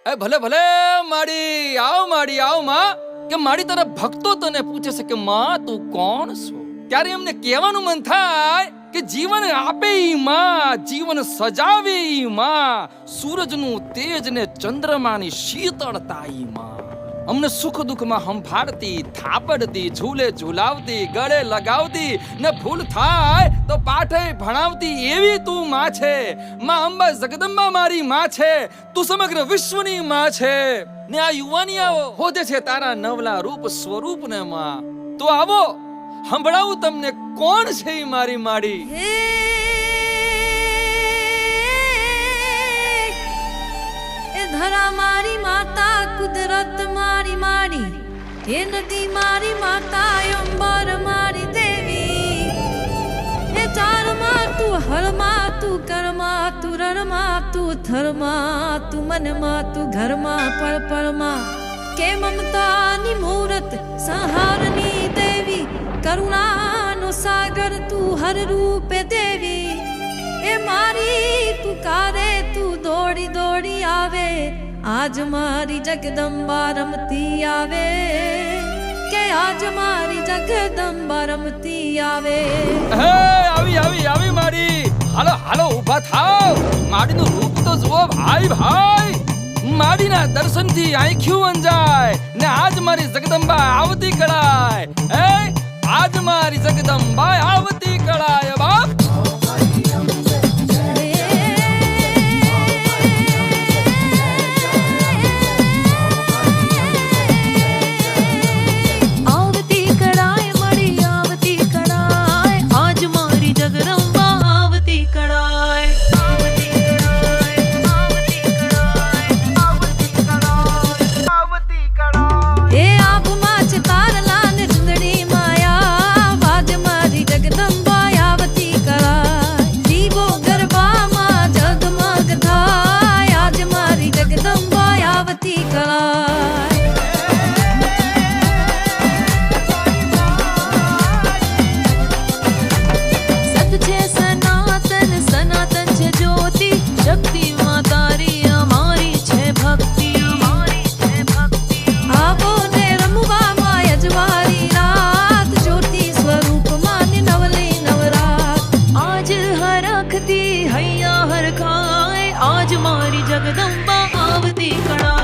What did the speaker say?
એ ભલે ભલે માડી આવ માં કે માડી તારા ભક્તો તને પૂછે છે કે માં તું કોણ છો? ત્યારે એમને કહેવાનું મન થાય કે જીવન આપે ઈ માં, જીવન સજાવે ઈ માં, સૂરજનું તેજ ને ચંદ્રમાની શીતળતા ઈ માં, અમને સુખ દુઃખમાં હંફાળતી, થાપડતી, ઝૂલે ઝૂલાવતી, ગળે લગાવતી ને ભૂલ થાય તો પાઠે ભણાવતી એવી તું માં છે. માં અંબા જગદંબા મારી માં છે, તું સમગ્ર વિશ્વની માં છે. ને આ યુવાનિયાઓ હોદે છે તારા નવલા રૂપ સ્વરૂપ ને માં. તો આવો સંભળાવું તમને કોણ છે ઈ મારી માડી. ધરા મારી માતા, કુદરત મારી માડી, હે નદી મારી માતા, અંબર મારી દેવી. હે ચારમાં તું હળમાં, તું કરમાં, તું રણમાં, તું થરમાં, તું મનમાં, તું ઘરમાં, પળપળમાં. કે મમતાની મૂરત, સંહારની દેવી, કરુણાનો સાગર તું હર રૂપે દેવી. એ મારી પુકારે તું દોડી દોડી આવે, આજ મારી જગદંબા રમતી આવે, કે આજ મારી જગદંબા રમતી આવે. હે આવી આવી આવી માડી, હાલો હાલો ઊભા થાવ. માડીનું રૂપ તો જુઓ ભાઈ ભાઈ. માડીના દર્શનથી આંખ્યું અંજાય ને આજ મારી જગદંબા આવતી કળાય. હે આજ મારી જગદંબા આવતી કળાય બાપ. आज मारी जगदंबा आवती कड़ा.